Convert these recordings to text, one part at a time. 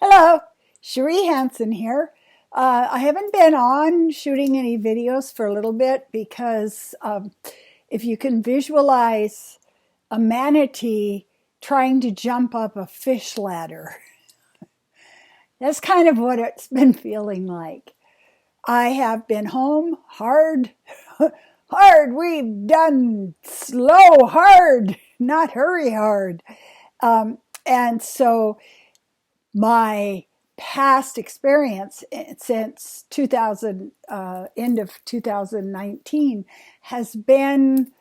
Hello, Cherie Hanson here. I haven't been on shooting any videos for a little bit because if you can visualize a manatee trying to jump up a fish ladder, that's kind of what it's been feeling like. I have been home hard, hard. We've done slow hard, not hurry hard. And so my past experience since 2000 end of 2019 has been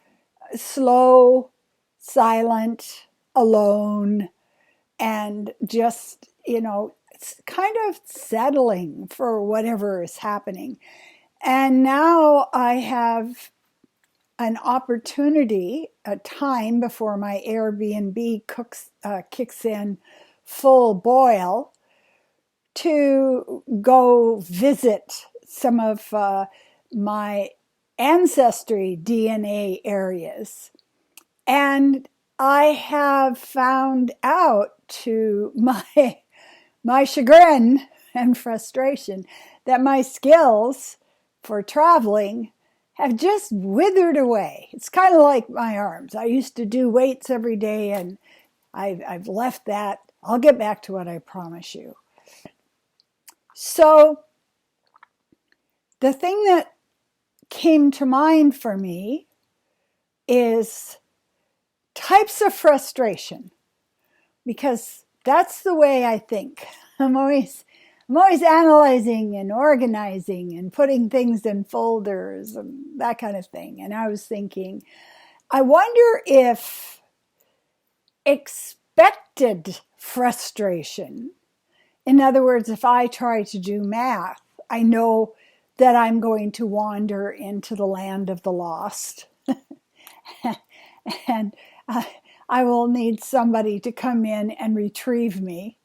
slow, silent, alone, and just it's kind of settling for whatever is happening. And now I have an opportunity, a time before my Airbnb kicks in full boil, to go visit some of my ancestry DNA areas. And I have found out, to my chagrin and frustration, that my skills for traveling have just withered away. It's kind of like my arms. I used to do weights every day, and I've left that. I'll get back to what I promise you. So the thing that came to mind for me is types of frustration, because that's the way I think. I'm always analyzing and organizing and putting things in folders and that kind of thing. And I was thinking, I wonder if expected frustration, in other words, if I try to do math, I know that I'm going to wander into the land of the lost. And I will need somebody to come in and retrieve me,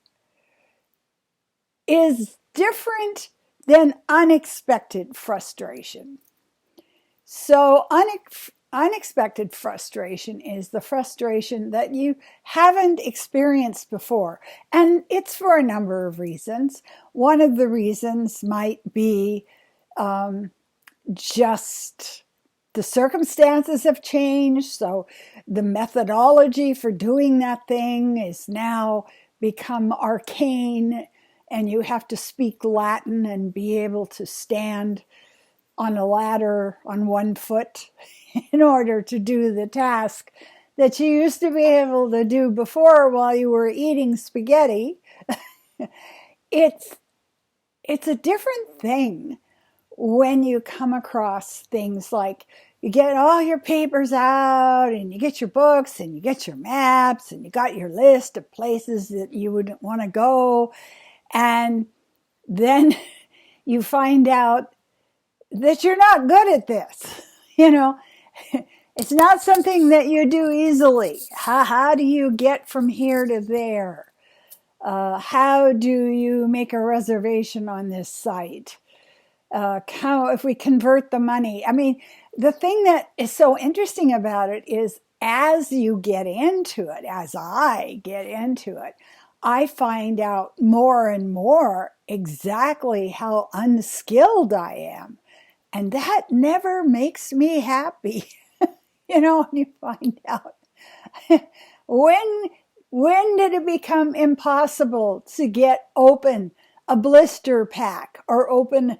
is different than unexpected frustration. So unexpected frustration is the frustration that you haven't experienced before. And it's for a number of reasons. One of the reasons might be just the circumstances have changed. So the methodology for doing that thing is now become arcane, and you have to speak Latin and be able to stand on a ladder on one foot in order to do the task that you used to be able to do before while you were eating spaghetti. It's a different thing when you come across things like you get all your papers out and you get your books and you get your maps and you got your list of places that you would want to go, and then you find out that you're not good at this. It's not something that you do easily. How do you get from here to there? How do you make a reservation on this site? If we convert the money? I mean, the thing that is so interesting about it is as you get into it, as I get into it, I find out more and more exactly how unskilled I am. And that never makes me happy. When you find out. When did it become impossible to get open a blister pack or open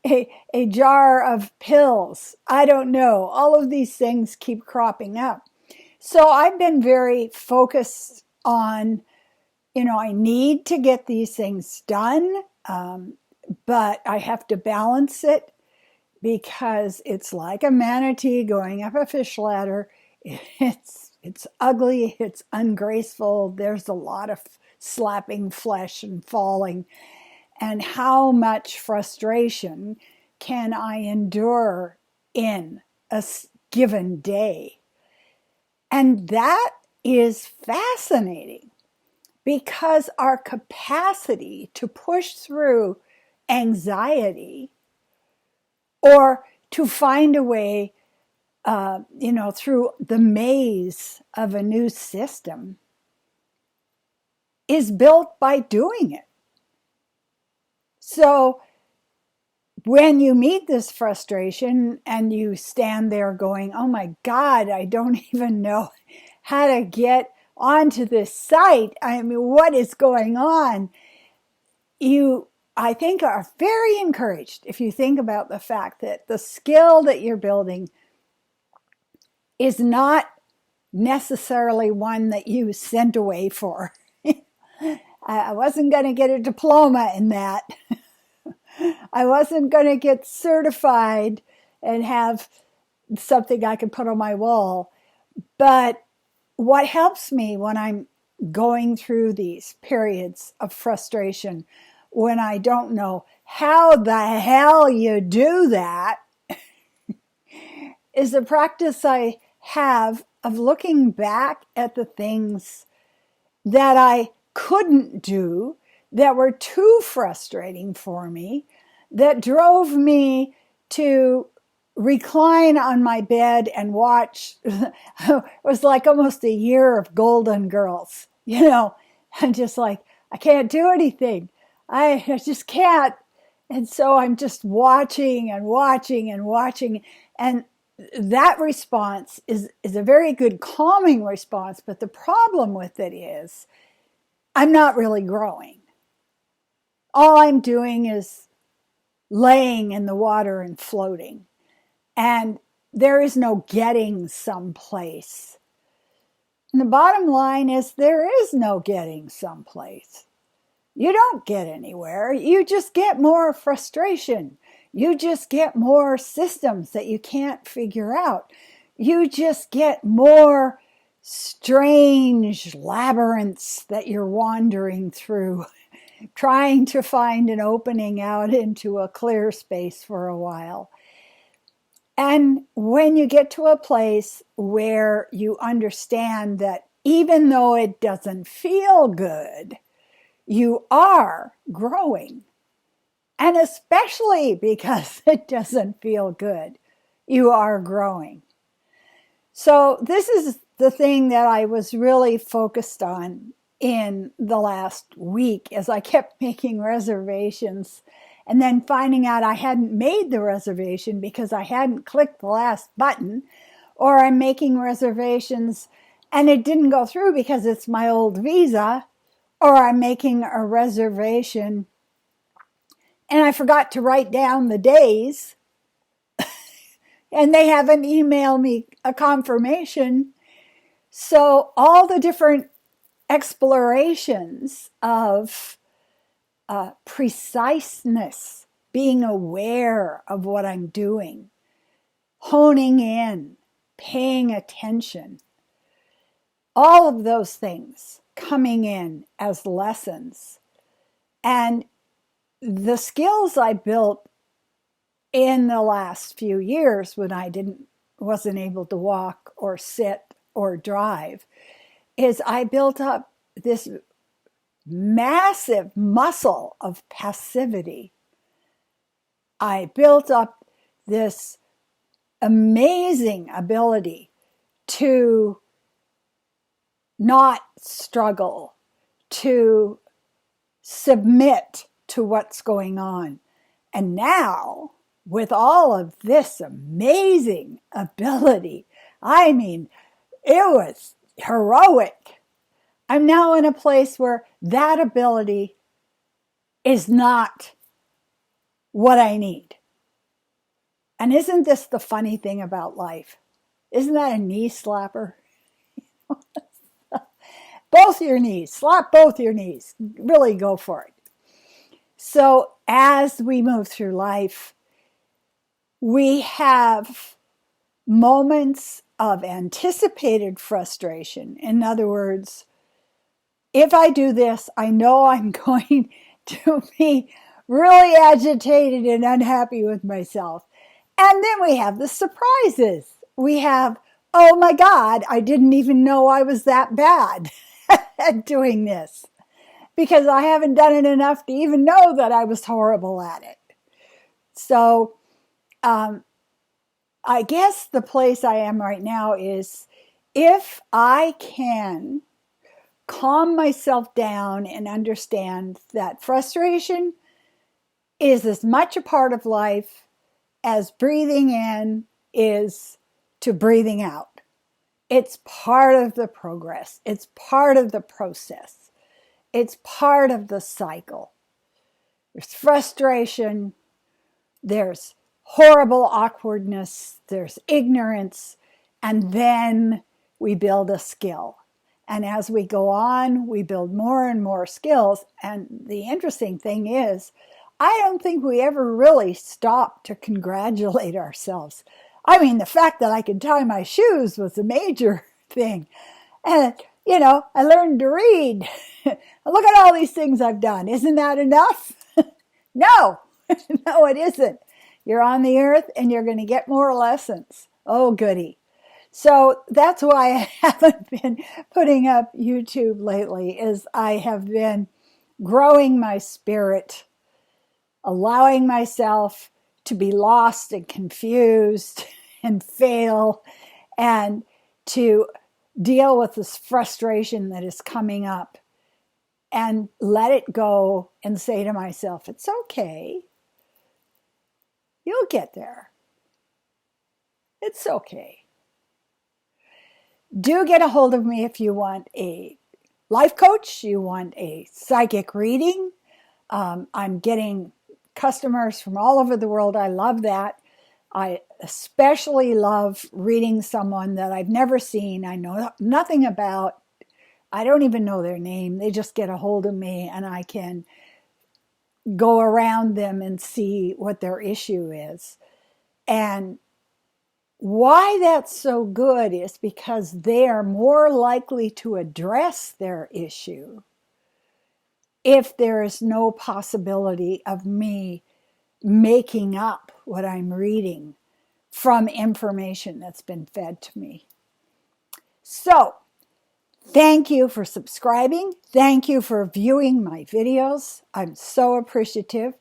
a jar of pills? I don't know. All of these things keep cropping up. So I've been very focused on, I need to get these things done, but I have to balance it, because it's like a manatee going up a fish ladder. It's ugly, it's ungraceful, there's a lot of slapping flesh and falling. And how much frustration can I endure in a given day? And that is fascinating, because our capacity to push through anxiety or to find a way, through the maze of a new system is built by doing it. So when you meet this frustration and you stand there going, oh my God, I don't even know how to get onto this site. I mean, what is going on? You, I think, are very encouraged if you think about the fact that the skill that you're building is not necessarily one that you sent away for. I wasn't going to get a diploma in that. I wasn't going to get certified and have something I could put on my wall. But what helps me when I'm going through these periods of frustration, when I don't know how the hell you do that, is the practice I have of looking back at the things that I couldn't do, that were too frustrating for me, that drove me to recline on my bed and watch. It was like almost a year of Golden Girls. I'm just like, I can't do anything. I just can't. And so I'm just watching and watching and watching. And that response is a very good calming response. But the problem with it is I'm not really growing. All I'm doing is laying in the water and floating. And there is no getting someplace. And the bottom line is there is no getting someplace. You don't get anywhere. You just get more frustration. You just get more systems that you can't figure out. You just get more strange labyrinths that you're wandering through, trying to find an opening out into a clear space for a while. And when you get to a place where you understand that even though it doesn't feel good, you are growing. And especially because it doesn't feel good, you are growing. So this is the thing that I was really focused on in the last week as I kept making reservations and then finding out I hadn't made the reservation because I hadn't clicked the last button, or I'm making reservations and it didn't go through because it's my old visa, or I'm making a reservation and I forgot to write down the days and they haven't emailed me a confirmation. So all the different explorations of preciseness, being aware of what I'm doing, honing in, paying attention, all of those things coming in as lessons. And the skills I built in the last few years when I wasn't able to walk or sit or drive is I built up this massive muscle of passivity. I built up this amazing ability to not struggle, to submit to what's going on. And now, with all of this amazing ability, I mean, it was heroic. I'm now in a place where that ability is not what I need. And isn't this the funny thing about life? Isn't that a knee slapper? Both your knees, slap both your knees. Really go for it. So as we move through life, we have moments of anticipated frustration. In other words, if I do this, I know I'm going to be really agitated and unhappy with myself. And then we have the surprises. We have, oh my God, I didn't even know I was that bad at doing this, because I haven't done it enough to even know that I was horrible at it. So I guess the place I am right now is, if I can calm myself down and understand that frustration is as much a part of life as breathing in is to breathing out. It's part of the progress. It's part of the process. It's part of the cycle. There's frustration. There's horrible awkwardness. There's ignorance. And then we build a skill. And as we go on, we build more and more skills. And the interesting thing is, I don't think we ever really stop to congratulate ourselves. I mean, the fact that I could tie my shoes was a major thing. And, I learned to read. Look at all these things I've done. Isn't that enough? No, no, it isn't. You're on the earth and you're going to get more lessons. Oh, goody. So that's why I haven't been putting up YouTube lately, is I have been growing my spirit, allowing myself to be lost and confused and fail, and to deal with this frustration that is coming up and let it go and say to myself, it's okay. You'll get there. It's okay. Do get a hold of me if you want a life coach, you want a psychic reading. I'm getting customers from all over the world. I love that. I especially love reading someone that I've never seen, I know nothing about. I don't even know their name. They just get a hold of me and I can go around them and see what their issue is. And why that's so good is because they are more likely to address their issue if there is no possibility of me making up what I'm reading from information that's been fed to me. So, thank you for subscribing. Thank you for viewing my videos. I'm so appreciative.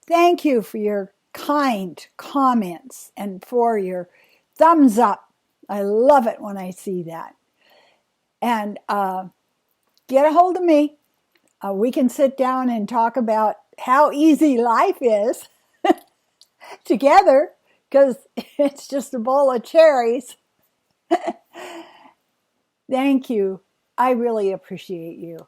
Thank you for your kind comments and for your thumbs up. I love it when I see that. And get a hold of me. We can sit down and talk about how easy life is together, because it's just a bowl of cherries. Thank you. I really appreciate you.